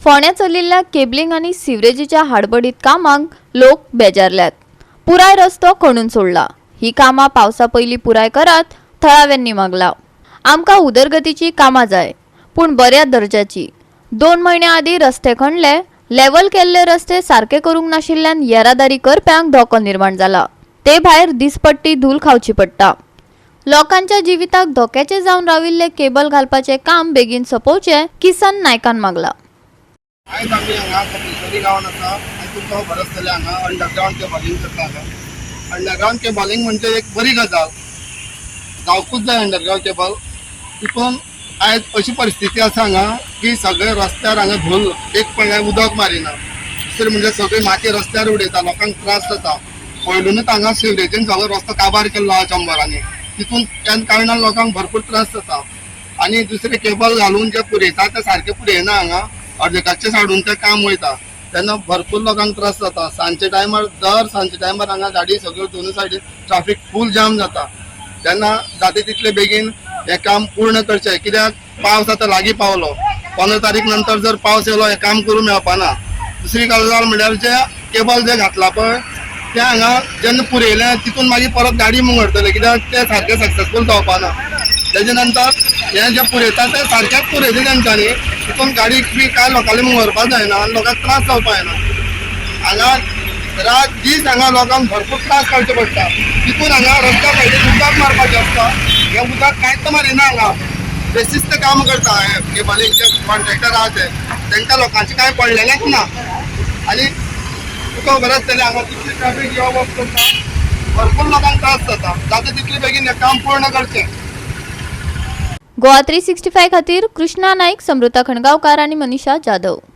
फोण्या चलिल्ल्या केबलिंग आणि सिवरेजीच्या हाडबडीत कामांक लोक बेजारल्यात। पुराय रस्तो खणून सोडला। ही कामां पावसा पयली पुराय करत थळाव्यांनी मागला। आमकां उदरगतीची कामां जाय, पूण बऱ्या दर्जाची। 2 म्हयने आदी रस्ते खणले, लेवल केल्ले रस्ते सारखे करूंक नाशिल्ल्यान येरादारी करप्यांक धोको निर्माण जाला। ते भायर दिसपट्टी धूल खावची पडटा। लोकांच्या जिविताक धोक्याचे जावन राविल्ले केबल घालपाचे काम बेगीन सोंपोवचे किसन नायकान मागला। आयज आमी हांगा कपिलवाडी गांवांत आसा आनी तुमकां खबर आसतलें हांगा अंडरग्रावंड केबलिंग करता। हांगा अंडरग्रावंड केबलिंग म्हणजे एक बरी गजाल, जावकूच जाय अंडरग्रावंड केबल। तितून आयज अशी परिस्थिती आसा हांगा की सगळे रस्त्यार हांगा धूल एक पळय उदक मारिना। दुसरें म्हणजे सगळी माती रस्त्यार उडयता, लोकांक त्रास जाता। पयलूनच हांगा सिवरेजीन सगळो रस्तो काबार केल्लो आहा चंबरांनी, तितून त्या कारणान लोकांक भरपूर त्रास जाता। आनी दुसरे केबल घालून जे पुरयता ते सारखे पुरयना। हांगा अर्देकाचे साडून ते काम वयता तेन्ना भरपूर लोकांक त्रास जाता। सांजचे टायमार दर सांजचे टायमार हांगा गाडी सगळ्यो दोनूय सायडीन ट्राफीक फूल जाम जाता। तेन्ना जाता तितले बेगीन हे काम पूर्ण करचें, कित्याक पावस आतां लागीं पावलो। 15 तारीख नंतर जर पावस येयलो हे काम करूं मेळपाना। दुसरी गजाल म्हणल्यार जे केबल जे घातला पळय ते हांगा जेन्ना पुरयलें तितून मागीर परत गाडी मुंगडटले, कित्याक ते सारके सक्सेसफूल जावपाना। तेजे नंतर हे जे पुरयता ते सारकेच पुरयता तेंच्यांनी, तितून गाडी बी कांय लोकांनी मुंगरपाक जायना आनी लोकांक त्रास जावपाक जायना। हांगा रात दीस हांगा लोकांक भरपूर त्रास काडचे पडटा। तितून हांगा रस्त्या सायडीन उदक मारपाचें आसता, हे उदक कांयच मारिना। हांगा बेसिस्त काम करता हे केबलिंगचे कॉन्ट्रॅक्टर आहा ते, तांकां लोकांचे कांय पडलेलेंच ना। आनी तुका खबर आसतलें हांगा तितली ट्रॅफीक यो वच करता, भरपूर लोकांक त्रास जाता। जाता तितले बेगीन हें काम पूर्ण करचें। गोवा 365 खातीर कृष्णा नाईक, समृता खणगांवकार आनी मनीषा जाधव।